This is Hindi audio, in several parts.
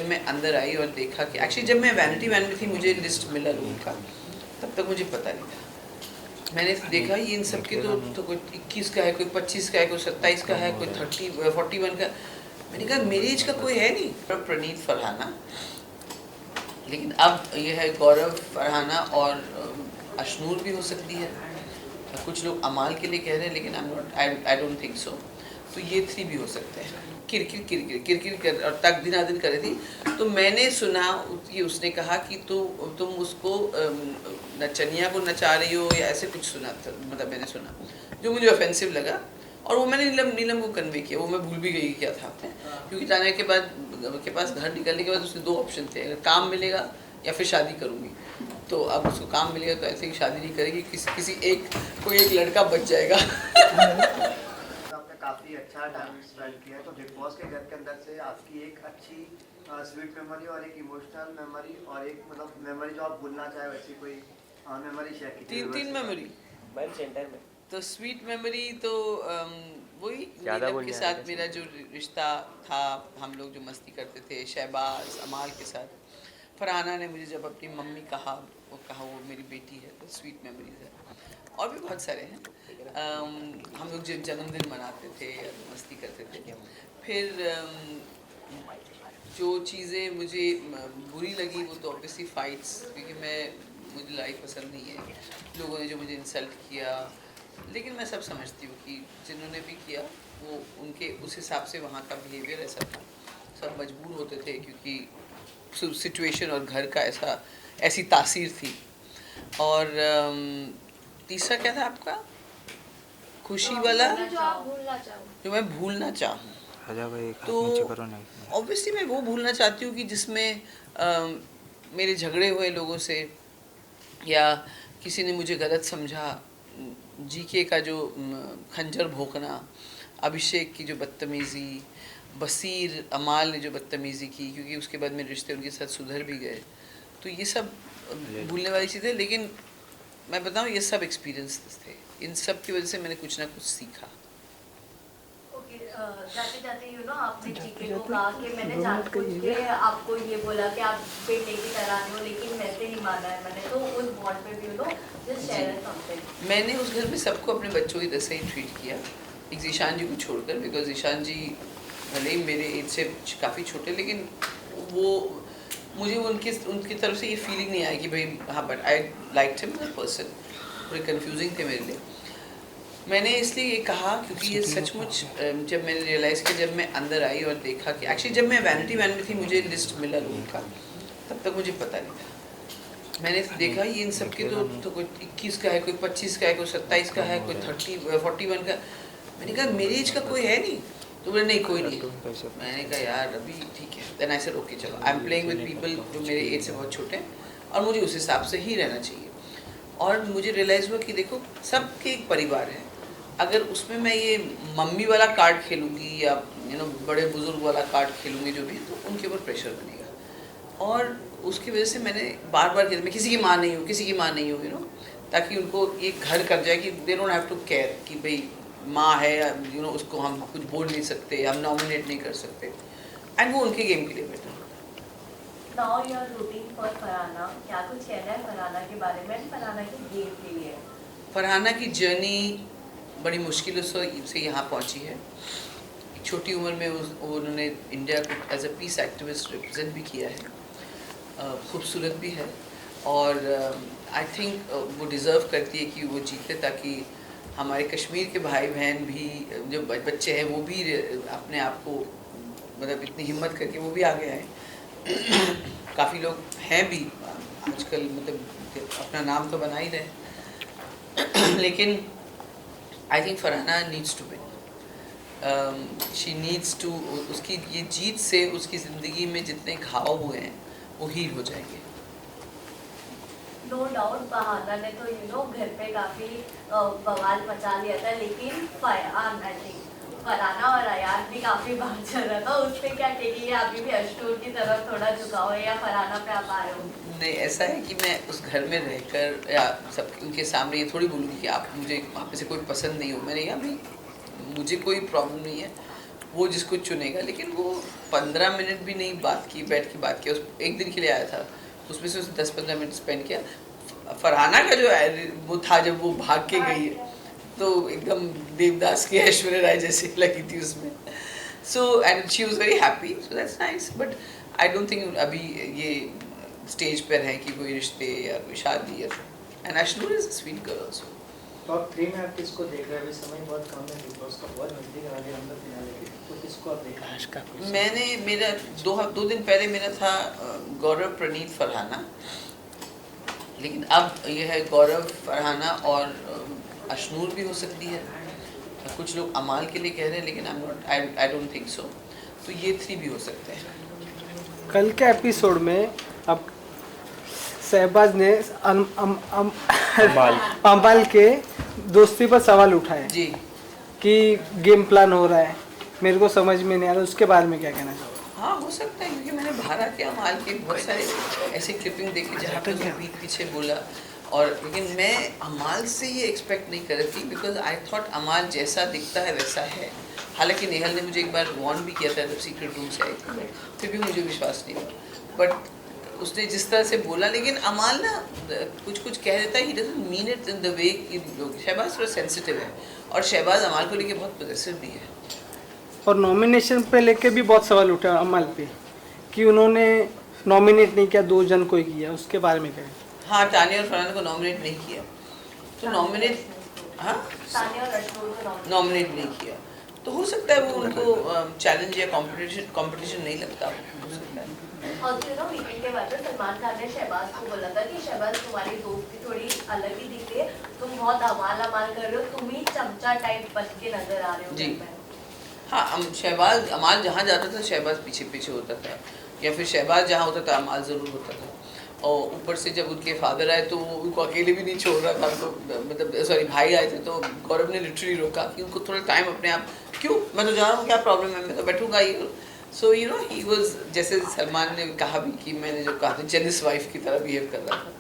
जब मैं अंदर आई और देखा कि एक्चुअली जब मैं वैनिटी वैन में थी मुझे लिस्ट मिला रूम का, तब तक मुझे पता नहीं था। मैंने देखा ये इन सब के तो कोई 21 का है, कोई 25 का है, कोई 27 का है, कोई 41 का। मैंने कहा मेरी एज का कोई है नहीं। प्रणीत फरहाना, लेकिन अब ये है गौरव फरहाना और अशनूर भी हो सकती है। कुछ लोग अमाल के लिए कह रहे हैं, लेकिन आई डोंट थिंक सो। तो ये 3 भी हो सकते हैं। किरकिर कर और तक दिन कर रही थी। तो मैंने सुना कि उसने कहा कि तुम उसको नचनिया को नचा रही हो या ऐसे कुछ सुना था, मतलब मैंने सुना, जो मुझे ऑफेंसिव लगा। और वो मैंने नीलम को कन्वे किया। वो मैं भूल भी गई क्या था, क्योंकि जाने के बाद के पास घर निकलने के बाद उसने 2 ऑप्शन थे, अगर काम मिलेगा या फिर शादी करूँगी। तो अब उसको काम मिलेगा तो ऐसे ही शादी नहीं करेगी, किसी कोई एक लड़का बच जाएगा। आपने काफ़ी अच्छा टाइम स्पेंड किया है, तो बिग बॉस के घर के अंदर से आपकी एक अच्छी स्वीट मेमोरी और एक इमोशनल मेमोरी और एक मतलब मेमोरी जो आप भूलना चाहे वैसी कोई मेमोरी शेयर कीजिए। 3 मेमोरी सेंटर में तो स्वीट मेमोरी तो वही नीलम के साथ मेरा जो रिश्ता था, हम लोग जो मस्ती करते थे शहबाज अमाल के साथ। फरहाना ने मुझे जब अपनी मम्मी कहा वो मेरी बेटी है, तो स्वीट मेमोरीज है। और भी बहुत सारे हैं। हम लोग जब जन्मदिन मनाते थे, मस्ती करते थे। फिर जो चीज़ें मुझे बुरी लगी वो तो ऑब्वियसली फाइट्स, क्योंकि मुझे लाइफ पसंद नहीं है। लोगों ने जो मुझे इंसल्ट किया, लेकिन मैं सब समझती हूँ कि जिन्होंने भी किया वो उनके उस हिसाब से वहाँ का बिहेवियर ऐसा था। सब मजबूर होते थे क्योंकि सिचुएशन और घर का ऐसी तासीर थी। और तीसरा क्या था आपका? खुशी वाला जो मैं भूलना चाहूँ, तो ऑब्वियसली मैं वो भूलना चाहती हूँ कि जिसमें मेरे झगड़े हुए लोगों से, या किसी ने मुझे गलत समझा, जीके का जो खंजर भोंकना, अभिषेक की जो बदतमीज़ी, बसीर अमाल ने जो बदतमीज़ी की, क्योंकि उसके बाद मेरे रिश्ते उनके साथ सुधर भी गए। तो ये सब भूलने वाली चीज़ें। लेकिन मैं बताऊँ ये सब एक्सपीरियंस थे, इन सब की वजह से मैंने कुछ ना कुछ सीखा। जाते जाते आपने जीके को कहा कि मैंने जानबूझ के आपको ये बोला कि आप बेटे की तरह हो, लेकिन वैसे नहीं माना है मैंने। तो उस बॉन्ड पे भी जस्ट शेयर समथिंग। मैंने उस घर में सबको अपने बच्चों की तरह से ही ट्रीट किया, एक ईशान जी को छोड़कर, बिकॉज ईशान जी भले ही मेरे एज से काफ़ी छोटे, लेकिन वो मुझे उनकी तरफ से ये फीलिंग नहीं आई कि भाई हाँ, but I liked him as a person. थोड़े कन्फ्यूजिंग थे मेरे लिए। मैंने इसलिए ये कहा क्योंकि ये सचमुच जब मैंने रियलाइज़ किया, जब मैं अंदर आई और देखा कि एक्चुअली जब मैं वैनिटी वैन में थी मुझे लिस्ट मिला रूम का, तब तक मुझे पता नहीं था। मैंने देखा ये इन सब के तो कोई 21 का है, कोई 25 का है, कोई 27 का है, कोई 41 का। मैंने कहा मेरी एज का कोई है नहीं। तो बोले नहीं कोई नहीं। मैंने कहा यार अभी ठीक है। देन आई सेड ओके चलो, I am playing with people जो मेरे एज से बहुत छोटे हैं और मुझे उस हिसाब से ही रहना चाहिए। और मुझे रियलाइज़ हुआ कि देखो सबके एक परिवार है, अगर उसमें मैं ये मम्मी वाला कार्ड खेलूँगी या बड़े बुजुर्ग वाला कार्ड खेलूँगी जो भी, तो उनके ऊपर प्रेशर बनेगा। और उसकी वजह से मैंने बार बार कहती मैं किसी की माँ नहीं हूँ, किसी की माँ नहीं हूँ, ताकि उनको ये घर कर जाए कि they don't have to care कि भाई माँ है या उसको हम कुछ बोल नहीं सकते, हम नॉमिनेट नहीं कर सकते। एंड वो उनके गेम के लिए better. Now your routine for Farhana, क्या कुछ कहना है फरहाना के बारे में, फरहाना के गेम के लिए? फरहाना की जर्नी बड़ी मुश्किलों से यहाँ पहुँची है। एक छोटी उम्र में उन्होंने इंडिया को as a peace activist represent भी किया है, खूबसूरत भी है। और आई थिंक वो डिज़र्व करती है कि वो जीते, ताकि हमारे कश्मीर के भाई बहन भी जो बच्चे हैं वो भी अपने आप को मतलब इतनी हिम्मत करके वो भी आगे आए। काफ़ी लोग हैं भी आजकल, मतलब अपना नाम तो बना ही रहे। लेकिन I think Farhana needs to win, she needs to. उसकी ये जीत से उसकी ज़िंदगी में जितने घाव हुए हैं वो हील हो जाएंगे। नो डाउट फरहाना ने तो घर पे काफ़ी बवाल मचा लिया था, लेकिन फरहाना और अयान भी काफ़ी बात चल रहा था, उस पर क्या टेकी है? अभी भी अशनूर की तरफ थोड़ा झुकाव है या फरहाना पे आप आ रहे हो? नहीं, ऐसा है कि मैं उस घर में रहकर या सब उनके सामने ये थोड़ी बोलूँगी कि आप मुझे वहाँ पे से कोई पसंद नहीं हो। मैंने कहा भाई मुझे कोई प्रॉब्लम नहीं है, वो जिसको चुनेगा। लेकिन वो 15 मिनट भी नहीं बैठ के बात किया। उस एक दिन के लिए आया था, उसमें से उसने 10-15 मिनट स्पेंड किया। फरहाना का जो वो था, जब वो भाग के गई है तो एकदम देवदास की ऐश्वर्या राय जैसी लगी थी उसमें। So and she was very happy, so that's nice. But I don't think अभी ये स्टेज पर है कि कोई रिश्ते या कोई शादी है। And Ashnoor is a sweet girl also. Top 3 में आप किसको देख रहे हैं? अभी समय बहुत कम है, बिग बॉस का बहुत नजदीक आ गया अंदर फिनाले के, तो किसको आप देख रहे हैं? मैंने मेरा 2 दिन पहले मेरा था गौरव, प्रणीत, फरहाना। लेकिन अब ये है गौरव, फरहाना और अश्नूर भी हो सकती है। कुछ लोग अमाल के लिए कह रहे हैं, लेकिन आई डोंट थिंक सो। तो ये 3 भी हो सकते हैं। कल के एपिसोड में अब शहबाज ने अमाल के दोस्ती पर सवाल उठाए जी। कि गेम प्लान हो रहा है, मेरे को समझ में नहीं आ रहा, उसके बारे में क्या कहना चाहोगे? हाँ, हो सकता है, क्योंकि मैंने भारत के अमाल के बहुत सारे ऐसे क्लिपिंग देखे जहाँ पर वो पीठ पीछे बोला। और लेकिन मैं अमाल से ये एक्सपेक्ट नहीं कर रही थी, बिकॉज आई थॉट अमाल जैसा दिखता है वैसा है। हालांकि नेहल ने मुझे एक बार वार्न भी किया था जब सीक्रेट रूम से आई थी, फिर भी मुझे विश्वास नहीं हुआ। बट उसने जिस तरह से बोला, लेकिन अमाल ना कुछ कुछ कह देता है, he doesn't mean it in the way कि लोग। शहबाज थोड़ा सेंसिटिव है, और शहबाज अमाल को लेके बहुत पॉजिटिव भी है। और नॉमिनेशन पे लेके भी बहुत सवाल उठे अमाल पे कि उन्होंने नॉमिनेट नहीं किया, 2 जन को ही किया, उसके बारे में क्या? हाँ, तानिया और फरहाना को नॉमिनेट नहीं किया, तो नॉमिनेट, हाँ, तानिया और अश्नूर को नॉमिनेट नहीं किया, तो हो सकता है वो उनको चैलेंज या कंपटीशन नहीं लगता, हो सकता है। और यू नो वीकेंड के बाद में सलमान खान ने शहबाज को बोला था कि शहबाज तुम्हारी दोस्ती थोड़ी अलग ही दिखती है, तुम बहुत अमाल कर रहे हो, तुम ही चमचा टाइप बन के नजर आ रहे हो। जी। हाँ, शहबाज, अमाल जहाँ जाता था शहबाज पीछे पीछे होता था, या फिर शहबाज जहाँ होता था अमाल ज़रूर होता था। और ऊपर से जब उनके फादर आए तो वो उनको अकेले भी नहीं छोड़ रहा था, उनको मतलब सॉरी भाई आए थे, तो गौरव ने लिटरली रोका कि उनको थोड़ा टाइम अपने आप, क्यों, मैं तो जा रहा हूँ, क्या प्रॉब्लम है, मैं तो बैठूंगा ही। So you know he was, जैसे सलमान ने कहा भी कि मैंने जो कहा था जेलिस वाइफ की तरह बिहेव कर रहा था।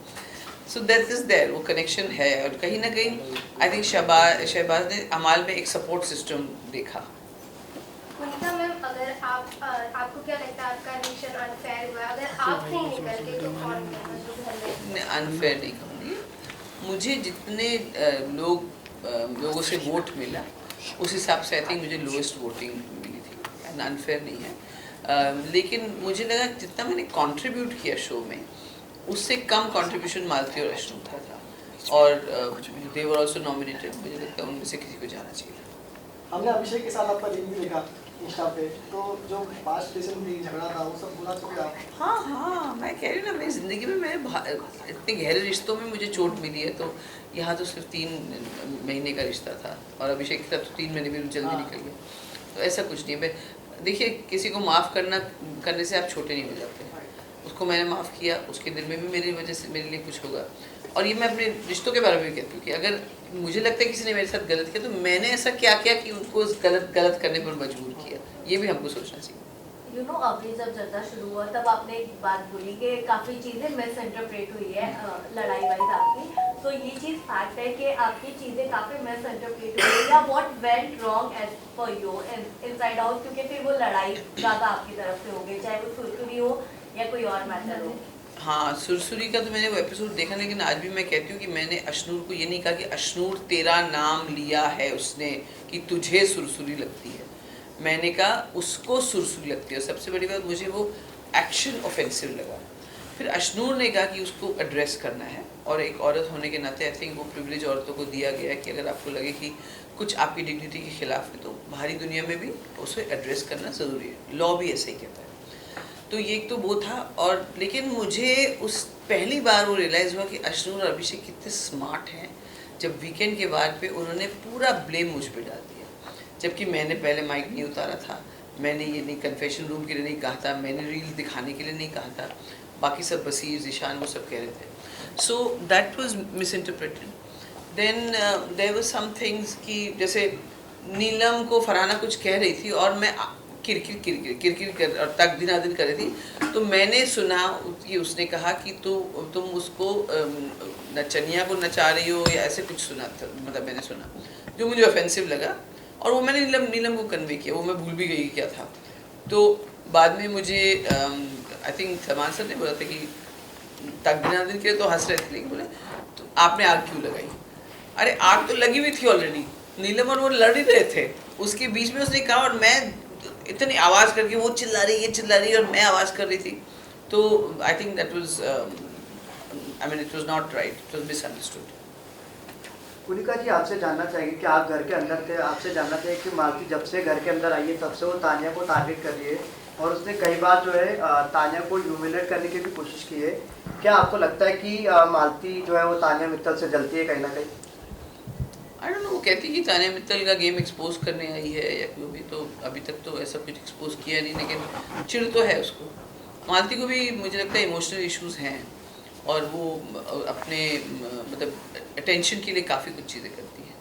सो दैट इज देयर, वो कनेक्शन है। और कहीं ना कहीं आई थिंक शहबाज ने अमाल में एक सपोर्ट सिस्टम देखा। वनिता मैम, अगर आपको क्या लगता है आपका रिलेशन अनफेयर हुआ? अगर आप नहीं निकलते तो कौन निकलता जो घर में? अनफेयर नहीं कहूँगी, मुझे जितने लोगों से वोट मिला उस हिसाब से आई थिंक मुझे लोएस्ट वोटिंग मिली थी, एंड अनफेयर नहीं है। लेकिन मुझे लगा जितना मैंने कंट्रीब्यूट किया शो में, उससे कम कंट्रीब्यूशन मालती और अश्नू था, और दे वर आल्सो नॉमिनेटेड। मुझे लगता है उनमें से किसी को जाना चाहिए। हमने अभिषेक के साथ आपका लिंक भी देखा इंस्टा पे, तो जो पास्ट रिलेशन थी, झगड़ा था, वो सब भुला चुके आप? हाँ, मैं कह रही हूँ ना, मेरी ज़िंदगी में इतने गहरे रिश्तों में मुझे चोट मिली है, तो यहाँ तो सिर्फ 3 महीने का रिश्ता था, और अभिषेक के साथ तो 3 महीने भी जल्दी निकल गए, तो ऐसा कुछ नहीं है। देखिए, किसी को माफ़ करने से आप छोटे नहीं हो जाते। उसको मैंने माफ़ किया, उसके दिल में भी मेरी वजह से मेरे लिए कुछ होगा। और ये मैं अपने रिश्तों के बारे में भी कहती हूँ कि अगर मुझे लगता है किसी ने मेरे साथ गलत किया, तो मैंने ऐसा क्या किया कि उनको उस गलत करने पर मजबूर किया, ये भी हमको सोचना चाहिए। यू नो अभी जब चर्चा शुरू हुआ तब आपने एक बात बोली कि काफ़ी चीज़ें मिस इंटरप्रेट हुई है लड़ाई वाइज आपकी, तो ये चीज़ फैक्ट है कि आपकी चीज़ें काफ़ी मिस इंटरप्रेट हुई है, या what went wrong as for you inside out, क्योंकि फिर वो लड़ाई ज़्यादा आपकी तरफ से हो गई, चाहे वो सुरसुरी हो या कोई और मैटर हो। हाँ, सुरसुरी का तो मैंने वो एपिसोड देखा, लेकिन आज भी मैं कहती हूँ कि मैंने अश्नूर को ये नहीं कहा कि अश्नूर तेरा नाम लिया है उसने कि तुझे सुरसुरी लगती है, मैंने कहा उसको सुरसुरी लगती है। सबसे बड़ी बात, मुझे वो एक्शन ऑफेंसिव लगा। फिर अश्नूर ने कहा कि उसको एड्रेस करना है, और एक औरत होने के नाते आई थिंक वो प्रिविलेज औरतों को दिया गया है कि अगर आपको लगे कि कुछ आपकी डिग्निटी के खिलाफ है, तो बाहरी दुनिया में भी उसे एड्रेस करना ज़रूरी है, लॉ भी ऐसे ही कहता है। तो ये एक तो वो था। और लेकिन मुझे उस पहली बार वो रियलाइज़ हुआ कि अश्नूर और अभिषेक कितने स्मार्ट हैं, जब वीकेंड के बाद पे उन्होंने पूरा ब्लेम मुझ पे डाल दिया, जबकि मैंने पहले माइक नहीं उतारा था, मैंने ये नहीं कन्फेशन रूम के लिए नहीं कहा था, मैंने रील दिखाने के लिए नहीं कहा था, बाकी सब बसीर, ज़िशान, वो सब कह रहे थे। So that was misinterpreted. Then there were some things कि जैसे नीलम को फरहाना कुछ कह रही थी, और मैं किरकिर कर और तक दिन कर रही थी, तो मैंने सुना कि उसने कहा कि तुम उसको नचनिया को नचा रही हो, या ऐसे कुछ सुना था, मतलब मैंने सुना, जो मुझे ऑफेंसिव लगा। और वो मैंने नीलम को कन्वे किया, वो मैं भूल भी गई क्या था। तो बाद में मुझे आई थिंक सलमान सर ने बोला था कि तकदीर दिन के लिए तो हंस रहे थे, लेकिन बोले तो आपने आग क्यों लगाई? अरे आग तो लगी हुई थी ऑलरेडी, नीलम और वो लड़ ही रहे थे, उसके बीच में उसने कहा, और मैं इतनी आवाज़ करके, वो चिल्ला रही, ये चिल्ला रही, और मैं आवाज़ कर रही थी। तो I think that was I mean it was not right, it was misunderstood. Kunika ji, आपसे जानना चाहेंगे कि आप घर के अंदर थे, आपसे जानना चाहिए कि मालती जब से घर के अंदर आई है तब से वो तानिया को टारगेट कर रही है और उसने कई बार जो है तानिया को ह्यूमिलेट करने की भी कोशिश की है। क्या आपको लगता है कि मालती जो है वो तानिया मित्तल से जलती है कहीं ना कहीं? आई डोंट नो, वो कहती है कि तानिया मित्तल का गेम एक्सपोज करने आई है या क्यों भी, तो अभी तक तो ऐसा कुछ एक्सपोज किया नहीं, लेकिन चिढ़ तो है उसको। मालती को भी मुझे लगता है इमोशनल इश्यूज हैं और वो अपने मतलब अटेंशन के लिए काफ़ी कुछ चीज़ें करती है।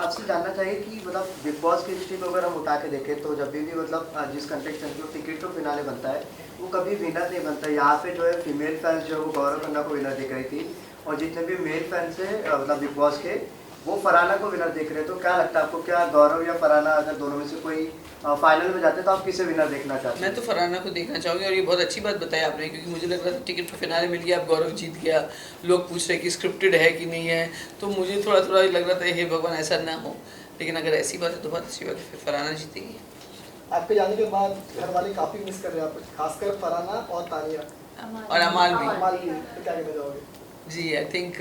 आपसे जानना चाहिए कि मतलब बिग बॉस की हिस्ट्री को अगर हम उठा के देखें तो जब भी मतलब जिस कंटेस्टेंट को टिकट टू फिनाले बनता है वो कभी विनर नहीं बनता। यहाँ पे जो है फीमेल फैंस जो है वो गौरव खन्ना को विनर देख रही थी और जितने भी मेल फैंस है मतलब बिग बॉस के वो फरहाना को विनर देख रहे हैं। तो क्या लगता है आपको, क्या गौरव या फरहाना अगर दोनों में से कोई फाइनल में जाते हैं तो आप किसे विनर देखना चाहते हैं? मैं तो फरहाना को देखना चाहूँगी, और ये बहुत अच्छी बात बताई आपने, क्योंकि मुझे लग रहा था टिकट टू फिनाले मिल गया, अब गौरव जीत गया, लोग पूछ रहे कि स्क्रिप्टेड है कि नहीं है, तो मुझे थोड़ा थोड़ा लग रहा था हे भगवान ऐसा ना हो, लेकिन अगर ऐसी बात है तो बहुत अच्छी बात है, फिर फरहाना जीतेगी। आपके जाने के बाद घर वाले काफी मिस कर रहे हैं आपको, खासकर फरहाना और तानिया और अमाल भी। अमाल भी, तो क्या कहना चाहोगे? जी आई थिंक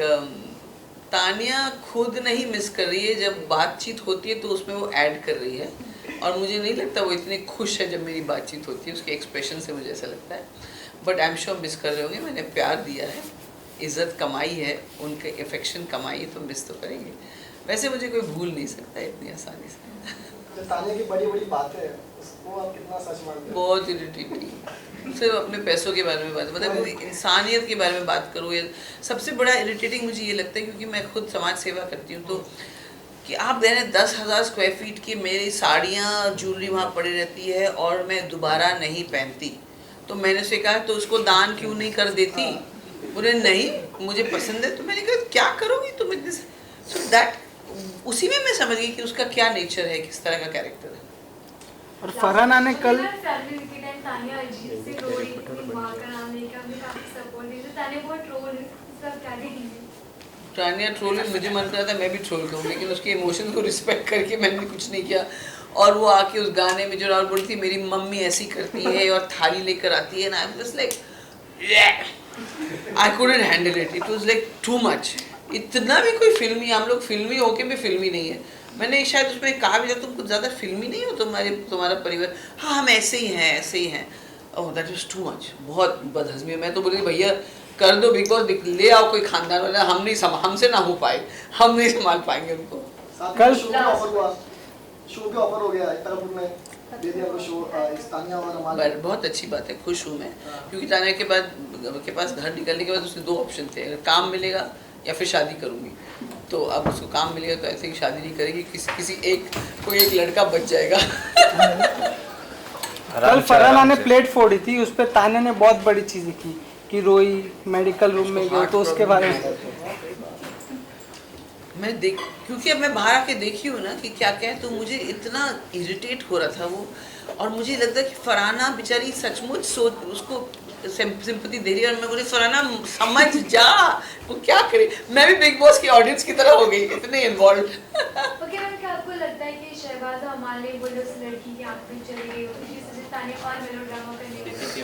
तानिया खुद नहीं मिस कर रही है, जब बातचीत होती है तो उसमें वो ऐड कर रही है, और मुझे नहीं लगता वो इतनी खुश है जब मेरी बातचीत होती है, उसके एक्सप्रेशन से मुझे ऐसा लगता है। But I am sure miss कर रहे होंगे, मैंने प्यार दिया है, इज़्ज़त कमाई है, उनके अफेक्शन कमाई है, तो मिस तो करेंगे। वैसे मुझे कोई भूल नहीं सकता इतनी आसानी से। जो तानिया की बड़ी बड़ी बातें हैं उसको आप कितना सच मानते हैं? बहुत इरिटेटिंग, सिर्फ अपने पैसों के बारे में बात, मतलब इंसानियत के बारे में बात करो, ये सबसे बड़ा इरिटेटिंग मुझे ये लगता है, क्योंकि मैं खुद समाज सेवा करती हूँ, तो कि आप कह रहे हैं 10,000 स्क्वायर फीट की मेरी साड़ियाँ ज्वेलरी वहाँ पड़ी रहती है और मैं दोबारा नहीं पहनती, तो मैंने उसे कहा तो उसको दान क्यों नहीं कर देती? बोले नहीं मुझे पसंद है, तो मैंने कहा क्या करोगी तुम इतने, सो दैट उसी में मैं समझ गई कि उसका क्या नेचर है, किस तरह का कैरेक्टर है। और फरहाना ने कल फैमिली के टाइम तानिया अजीब से रो रही थी, माँ का नाम लेके हमें काफी सपोर्ट दी, तो तानिया बहुत ट्रोल है, उसका क्या कहेंगे? तानिया ट्रोल मुझे मन कर रहा था मैं भी ट्रोल करूँ, लेकिन उसके इमोशंस को रिस्पेक्ट करके मैंने कुछ नहीं किया, और वो आके उस गाने में जो राहुल बोली थी मेरी मम्मी ऐसी करती है और थाली लेकर आती है ना, I was just like I couldn't handle it, it was like too much. इतना भी कोई फिल्मी, हम लोग फिल्मी होके भी फिल्मी नहीं है। मैंने शायद उसमें कहा भी था तुम कुछ ज़्यादा फिल्मी नहीं हो, तुम्हारा परिवार, हाँ हम ऐसे ही हैं, ऐसे ही हैं। Oh that was too much, बहुत बदहज़मी है। मैं तो बोली भैया कर दो बिग बॉस, ले आओ कोई खानदान वाला, हमसे ना हो पाए, हम नहीं संभाल पाएंगे उनको। कल शो का ऑफर हुआ, शो भी ऑफर हो गया है तरपुर में, दे दिया को शो तानिया और अमाल। बहुत अच्छी बात है, खुश हूँ मैं, क्योंकि तानिया के पास घर निकलने के बाद उसके 2 ऑप्शन थे, अगर काम मिलेगा या फिर शादी करूँगी, तो अब उसको काम मिलेगा तो ऐसे ही शादी नहीं करेगी, कोई एक लड़का बच जाएगा। कल फरहाना ने प्लेट फोड़ी थी, उस पर तानिया ने बहुत बड़ी चीज़ें की कि रोई, मेडिकल रूम में गई, तो उसके बारे में क्योंकि अब मैं बाहर आके देखी हूँ ना कि क्या क्या है, तो मुझे इतना इरिटेट हो रहा था वो, और मुझे लगता है कि फरहाना बेचारी सचमुच उसको सिंपैथी दे रही है, और मैं बोली फरहाना समझ जा, वो क्या करे। मैं भी बिग बॉस की ऑडियंस की तरह हो गई, इतने इन्वॉल्व। ओके मैम, क्या आपको लगता है कि शहबाज और अमाल ने बोले उस लड़की की आँख में चली गई, उसी वजह से तानिया और मेलोड्रामा करने लगी?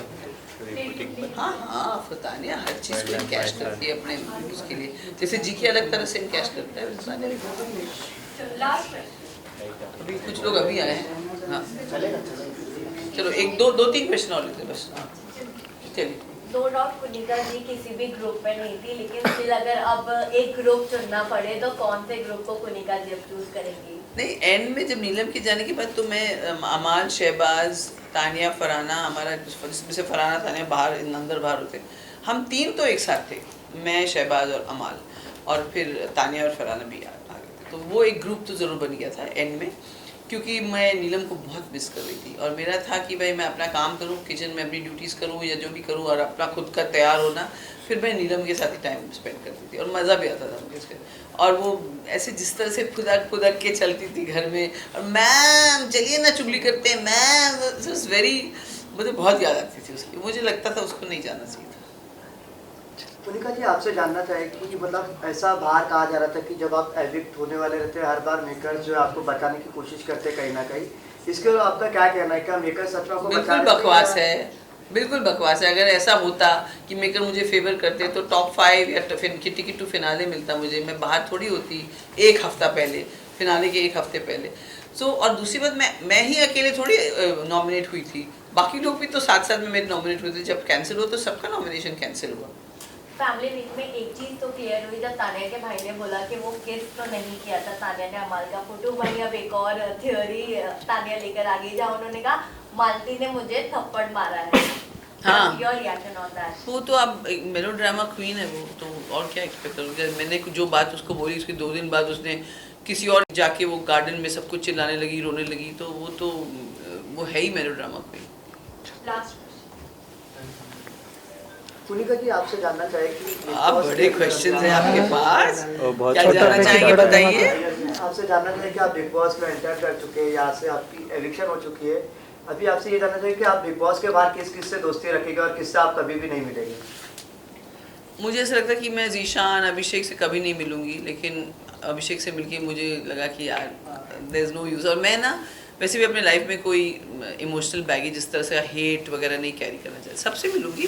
हाँ तानिया हर चीज़ को कैश करती है अपने उसके लिए, जैसे जी के अलग तरह से कैश करता है। लास्ट अभी कुछ लोग अभी आए हैं, हाँ चलो एक दो तीन क्वेश्चन और लेते बस। चलिए। नो डाउट कुनिका जी किसी भी ग्रुप में नहीं थी, लेकिन स्टिल अगर अब एक ग्रुप चुनना पड़े तो कौन से ग्रुप को कुनिका जी अब चूज करेंगी? नहीं, एंड में जब नीलम के जाने के बाद तो मैं अमाल, शहबाज, तानिया, फरहाना, हमारा जिसमें से फरहाना तानिया बाहर अंदर बाहर होते, हम 3 तो एक साथ थे, मैं, शहबाज और अमाल, और फिर तानिया और फरहाना भी आ गए थे, तो वो एक ग्रुप तो ज़रूर बन गया था एंड में क्योंकि मैं नीलम को बहुत मिस कर रही थी और मेरा था कि भाई मैं अपना काम करूँ, किचन में अपनी ड्यूटीज़ करूँ या जो भी करूँ और अपना खुद का तैयार होना, फिर मैं नीलम के साथ ही टाइम स्पेंड करती थी और मज़ा भी आता था मुझे इसके। और वो ऐसे जिस तरह से खुदक के चलती थी घर में, और मैम चलिए ना चुगली करते हैं मैम, वेरी, मुझे बहुत याद आती थी उसकी। मुझे लगता था उसको नहीं जाना चाहिए था। पुनिका जी आपसे जानना चाहे कि मतलब ऐसा बाहर कहा जा रहा था कि जब आप एविक्ट होने वाले रहते हैं हर बार मेकर्स जो है आपको बचाने की कोशिश करते हैं कहीं ना कहीं, इसके ऊपर आपका क्या कहना है? क्या मेकर्स सच में आपको बिल्कुल बचाने बकवास है, बिल्कुल बकवास है। अगर ऐसा होता कि मेकर मुझे फेवर करते तो टॉप 5 या टिकट टू फिनाले मिलता मुझे, मैं बाहर थोड़ी होती एक हफ्ता पहले, फिनाले के एक हफ्ते पहले। सो और दूसरी बात, मैं ही अकेले थोड़ी नॉमिनेट हुई थी, बाकी लोग भी तो साथ साथ में मेरे नॉमिनेट हुए थे। जब कैंसिल हुआ तो सबका नॉमिनेशन कैंसिल हुआ। फैमिली वीक में एक चीज तो क्लियर हुई जब तानिया के भाई ने बोला कि वो किस तो नहीं किया था तानिया ने अमाल का फोटो। वहीं अब एक और थ्योरी तानिया लेकर आ गई जहाँ उन्होंने कहा मालती ने मुझे थप्पड़ मारा है। हाँ। Your reaction on that? वो तो अब मेलोड्रामा क्वीन है वो, तो और क्या एक्सपेक्ट करोगे। मैंने जो बात उसको बोली उसके 2 दिन बाद उसने किसी और जाके वो गार्डन में सब कुछ चिल्लाने लगी, रोने लगी, तो वो है ही मेलोड्रामा क्वीन। लास्ट पुनिका जी आपसे जानना चाहे कि आप बड़े क्वेश्चन हैं आपके पास, बहुत क्या छोटा जानना चाहेंगे बताइए। आपसे जानना चाहिए कि आप बिग बॉस में एंटर कर चुके हैं, यहाँ से आपकी एविक्शन हो चुकी है। अभी आपसे ये जानना चाहिए कि आप बिग बॉस के बाहर किस किस से दोस्ती रखेंगे और किससे आप कभी भी नहीं मिलेंगे? मुझे ऐसा लगता है कि मैं ज़ीशान, अभिषेक से कभी नहीं मिलूंगी, लेकिन अभिषेक से मिलके मुझे लगा कि यार देयर इज़ नो यूज़। और मैं ना वैसे भी अपने लाइफ में कोई इमोशनल बैगेज जिस तरह से हेट वगैरह नहीं कैरी करना चाहिए। सबसे मिलूंगी,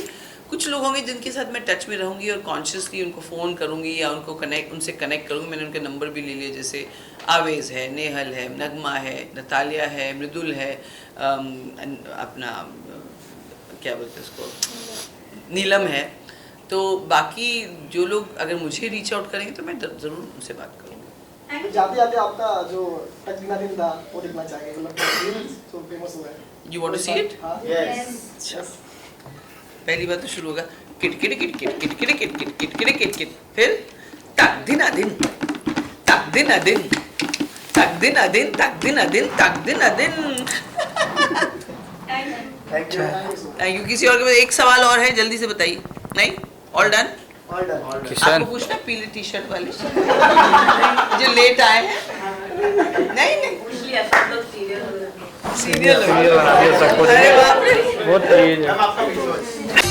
कुछ लोग होंगे जिनके साथ मैं टच में रहूंगी और कॉन्शियसली उनको फ़ोन करूंगी या उनसे कनेक्ट करूंगी। मैंने उनके नंबर भी ले लिए, जैसे आवेज़ है, नेहल है, नगमा है, नतालिया है, मृदुल है, अपना क्या बोलते हैं उसको, नीलम है। तो बाकी जो लोग अगर मुझे रीच आउट करेंगे तो मैं ज़रूर उनसे बात करूँगी। जाते जाते आपका जो टच बिना दिन था वो देखना चाहिए, मतलब जो फेमस हुआ है। You want to see it? Yes. पहली बात तो शुरू होगा किट किट किट किट किट किट किट किट किट किट किट किट, फिर तक दिन अदिन तक दिन अदिन तक दिन अदिन तक दिन अदिन तक दिन अदिन। Thank you. Thank you. किसी और के पास एक सवाल और है, जल्दी से बताइए। नहीं, ऑल डन? All done. आपको पूछना पीले टी शर्ट वाले जो लेट आए हैं? नहीं नहीं, सीरियल हो रहा है। सीरियल बना दिया सब कुछ, अरे बाप रे। बहुत तेज है।